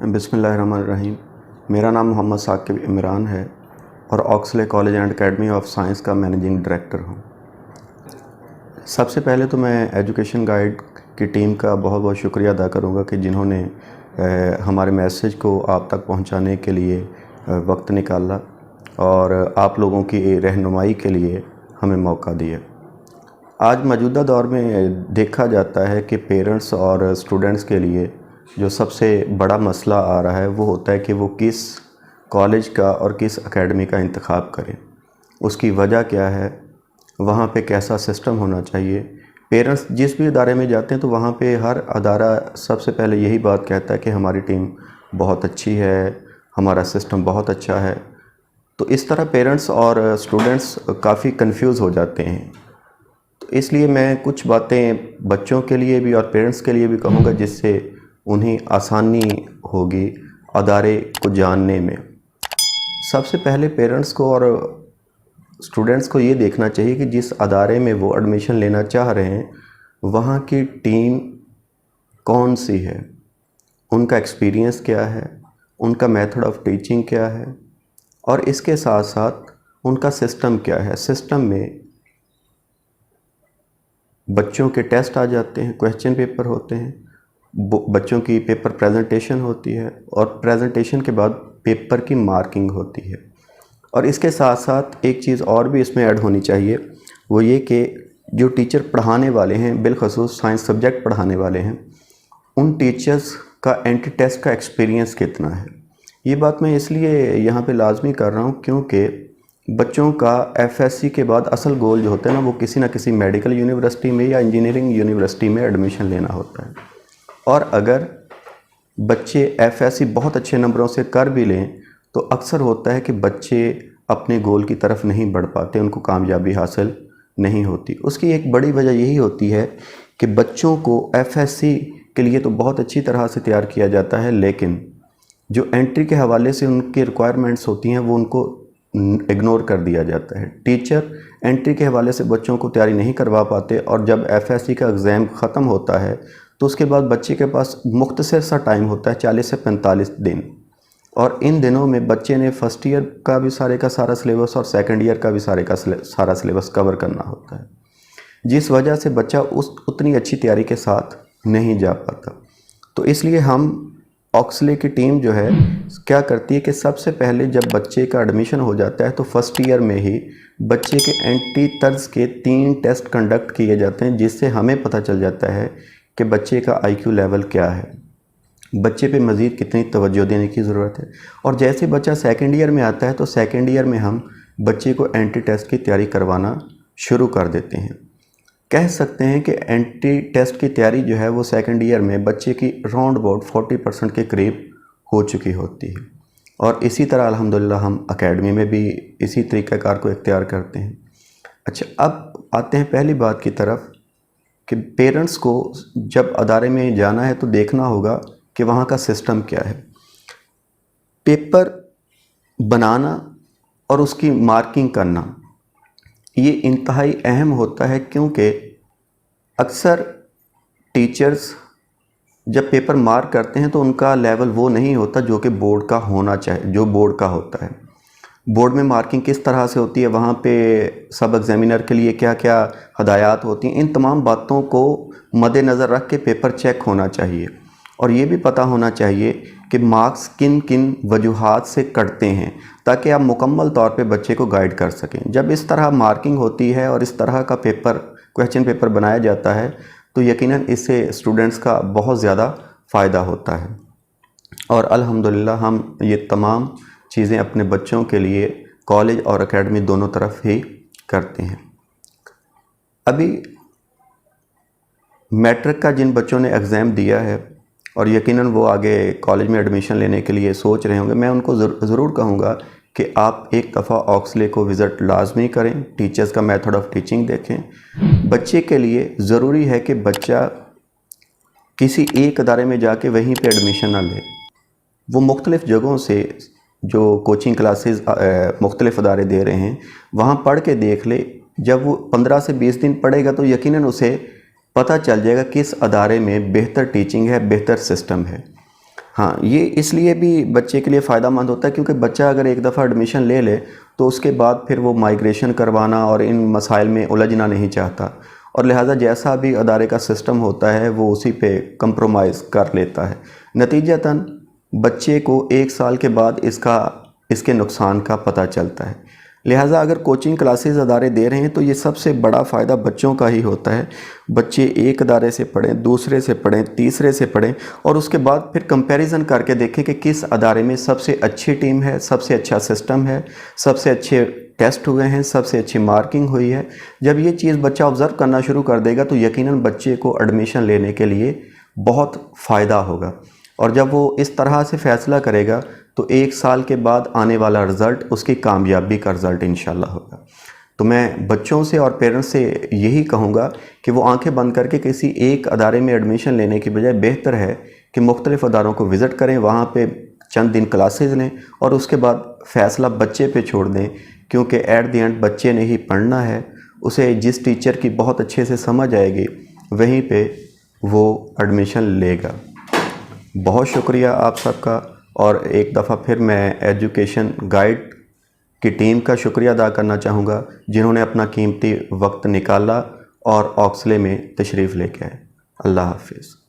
बिस्मिल्लाहिर्रहमानिर्रहीम। मेरा नाम मोहम्मद साकिब इमरान है और Oxley college and academy of science का मैनेजिंग डायरेक्टर हूँ। सबसे पहले तो मैं एजुकेशन गाइड की टीम का बहुत बहुत शुक्रिया अदा करूँगा कि जिन्होंने हमारे मैसेज को आप तक पहुँचाने के लिए वक्त निकाला और आप लोगों की रहनुमाई के लिए हमें मौका दिया। आज मौजूदा दौर में देखा जाता है कि पेरेंट्स और स्टूडेंट्स के लिए जो सबसे बड़ा मसला आ रहा है वो होता है कि वो किस कॉलेज का और किस एकेडमी का इंतखाब करें। उसकी वजह क्या है, वहाँ पे कैसा सिस्टम होना चाहिए। पेरेंट्स जिस भी इदारे में जाते हैं तो वहाँ पे हर अदारा सबसे पहले यही बात कहता है कि हमारी टीम बहुत अच्छी है, हमारा सिस्टम बहुत अच्छा है। तो इस तरह पेरेंट्स और स्टूडेंट्स काफ़ी कंफ्यूज हो जाते हैं। तो इसलिए मैं कुछ बातें बच्चों के लिए भी और पेरेंट्स के लिए भी कहूँगा जिससे उन्हें आसानी होगी अदारे को जानने में। सबसे पहले पेरेंट्स को और स्टूडेंट्स को ये देखना चाहिए कि जिस अदारे में वो एडमिशन लेना चाह रहे हैं वहाँ की टीम कौन सी है, उनका एक्सपीरियंस क्या है, उनका मेथड ऑफ टीचिंग क्या है और इसके साथ साथ उनका सिस्टम क्या है। सिस्टम में बच्चों के टेस्ट आ जाते हैं, क्वेश्चन पेपर होते हैं, बच्चों की पेपर प्रेजेंटेशन होती है और प्रेजेंटेशन के बाद पेपर की मार्किंग होती है। और इसके साथ साथ एक चीज़ और भी इसमें ऐड होनी चाहिए, वो ये कि जो टीचर पढ़ाने वाले हैं, बिलखसूस साइंस सब्जेक्ट पढ़ाने वाले हैं, उन टीचर्स का एंट्री टेस्ट का एक्सपीरियंस कितना है। ये बात मैं इसलिए यहाँ पे लाजमी कर रहा हूँ क्योंकि बच्चों का एफएससी के बाद असल गोल जो होता है ना, वो किसी न किसी मेडिकल यूनिवर्सिटी में या इंजीनियरिंग यूनिवर्सिटी में एडमिशन लेना होता है। और अगर बच्चे एफएससी बहुत अच्छे नंबरों से कर भी लें तो अक्सर होता है कि बच्चे अपने गोल की तरफ नहीं बढ़ पाते, उनको कामयाबी हासिल नहीं होती। उसकी एक बड़ी वजह यही होती है कि बच्चों को एफएससी के लिए तो बहुत अच्छी तरह से तैयार किया जाता है, लेकिन जो एंट्री के हवाले से उनकी रिक्वायरमेंट्स होती हैं वो उनको इग्नोर कर दिया जाता है। टीचर एंट्री के हवाले से बच्चों को तैयारी नहीं करवा पाते और जब एफएससी का एग्ज़ाम ख़त्म होता है तो उसके बाद बच्चे के पास मुख्तसर सा टाइम होता है, 40 से 45 दिन। और इन दिनों में बच्चे ने फ़र्स्ट ईयर का भी सारे का सारा सिलेबस और सेकंड ईयर का भी सारा सिलेबस कवर करना होता है, जिस वजह से बच्चा उतनी अच्छी तैयारी के साथ नहीं जा पाता। तो इसलिए हम ऑक्सले की टीम जो है क्या करती है कि सबसे पहले जब बच्चे का एडमिशन हो जाता है तो फर्स्ट ईयर में ही बच्चे के एंट्री तर्ज के 3 टेस्ट कंडक्ट किए जाते हैं, जिससे हमें पता चल जाता है कि बच्चे का आईक्यू लेवल क्या है, बच्चे पे मज़ीद कितनी तवज्जो देने की ज़रूरत है। और जैसे बच्चा सेकंड ईयर में आता है तो सेकंड ईयर में हम बच्चे को एंट्री टेस्ट की तैयारी करवाना शुरू कर देते हैं। कह सकते हैं कि एंट्री टेस्ट की तैयारी जो है वो सेकंड ईयर में बच्चे की राउंड अबाउट 40% के करीब हो चुकी होती है। और इसी तरह अल्हम्दुलिल्लाह हम एकेडमी में भी इसी तरीक़ाकार को इख्तियार करते हैं। अच्छा, अब आते हैं पहली बात की तरफ कि पेरेंट्स को जब अदारे में जाना है तो देखना होगा कि वहाँ का सिस्टम क्या है। पेपर बनाना और उसकी मार्किंग करना ये इंतहाई अहम होता है, क्योंकि अक्सर टीचर्स जब पेपर मार्क करते हैं तो उनका लेवल वो नहीं होता जो कि बोर्ड का होना चाहिए, जो बोर्ड का होता है। बोर्ड में मार्किंग किस तरह से होती है, वहाँ पे सब एग्ज़ामिनर के लिए क्या क्या हदायत होती हैं, इन तमाम बातों को मद्देनज़र रख के पेपर चेक होना चाहिए। और ये भी पता होना चाहिए कि मार्क्स किन किन वजूहात से कटते हैं, ताकि आप मुकम्मल तौर पे बच्चे को गाइड कर सकें। जब इस तरह मार्किंग होती है और इस तरह का पेपर क्वेश्चन पेपर बनाया जाता है तो यकीनन इससे स्टूडेंट्स का बहुत ज़्यादा फ़ायदा होता है। और अल्हम्दुलिल्लाह हम ये तमाम चीज़ें अपने बच्चों के लिए कॉलेज और एकेडमी दोनों तरफ ही करते हैं। अभी मैट्रिक का जिन बच्चों ने एग्ज़ाम दिया है और यकीनन वो आगे कॉलेज में एडमिशन लेने के लिए सोच रहे होंगे, मैं उनको ज़रूर कहूँगा कि आप एक दफ़ा ऑक्सले को विज़िट लाजमी करें, टीचर्स का मेथड ऑफ टीचिंग देखें। बच्चे के लिए ज़रूरी है कि बच्चा किसी एक अदारे में जाके वहीं पे एडमिशन ना ले, वो मुख्तलिफ़ जगहों से जो कोचिंग क्लासेस मुख्तलिफ़ अदारे दे रहे हैं वहाँ पढ़ के देख ले। जब वो 15 से 20 दिन पढ़ेगा तो यकीनन उसे पता चल जाएगा किस अदारे में बेहतर टीचिंग है, बेहतर सिस्टम है। ہاں، یہ اس لیے بھی بچے کے لیے فائدہ مند ہوتا ہے کیونکہ بچہ اگر ایک دفعہ ایڈمیشن لے لے تو اس کے بعد پھر وہ مائگریشن کروانا اور ان مسائل میں الجھنا نہیں چاہتا، اور لہٰذا جیسا بھی ادارے کا سسٹم ہوتا ہے وہ اسی پہ کمپرومائز کر لیتا ہے۔ نتیجتاً بچے کو 1 سال کے بعد اس کے نقصان کا پتہ چلتا ہے۔ لہٰذا اگر کوچنگ کلاسز ادارے دے رہے ہیں تو یہ سب سے بڑا فائدہ بچوں کا ہی ہوتا ہے۔ بچے ایک ادارے سے پڑھیں، دوسرے سے پڑھیں، تیسرے سے پڑھیں، اور اس کے بعد پھر کمپیریزن کر کے دیکھیں کہ کس ادارے میں سب سے اچھی ٹیم ہے، سب سے اچھا سسٹم ہے، سب سے اچھے ٹیسٹ ہوئے ہیں، سب سے اچھی مارکنگ ہوئی ہے۔ جب یہ چیز بچہ آبزرو کرنا شروع کر دے گا تو یقیناً بچے کو ایڈمیشن لینے کے لیے بہت فائدہ ہوگا، اور جب وہ اس طرح سے فیصلہ کرے گا تو 1 سال کے بعد آنے والا رزلٹ اس کی کامیابی کا رزلٹ انشاءاللہ ہوگا۔ تو میں بچوں سے اور پیرنٹس سے یہی کہوں گا کہ وہ آنکھیں بند کر کے کسی ایک ادارے میں ایڈمیشن لینے کی بجائے بہتر ہے کہ مختلف اداروں کو وزٹ کریں، وہاں پہ چند دن کلاسز لیں اور اس کے بعد فیصلہ بچے پہ چھوڑ دیں، کیونکہ ایٹ دی اینڈ بچے نے ہی پڑھنا ہے۔ اسے جس ٹیچر کی بہت اچھے سے سمجھ آئے گی وہیں پہ وہ ایڈمیشن لے گا۔ بہت شکریہ آپ سب کا، اور ایک دفعہ پھر میں ایجوکیشن گائیڈ کی ٹیم کا شکریہ ادا کرنا چاہوں گا جنہوں نے اپنا قیمتی وقت نکالا اور آکسلے میں تشریف لے کے آئے۔ اللہ حافظ۔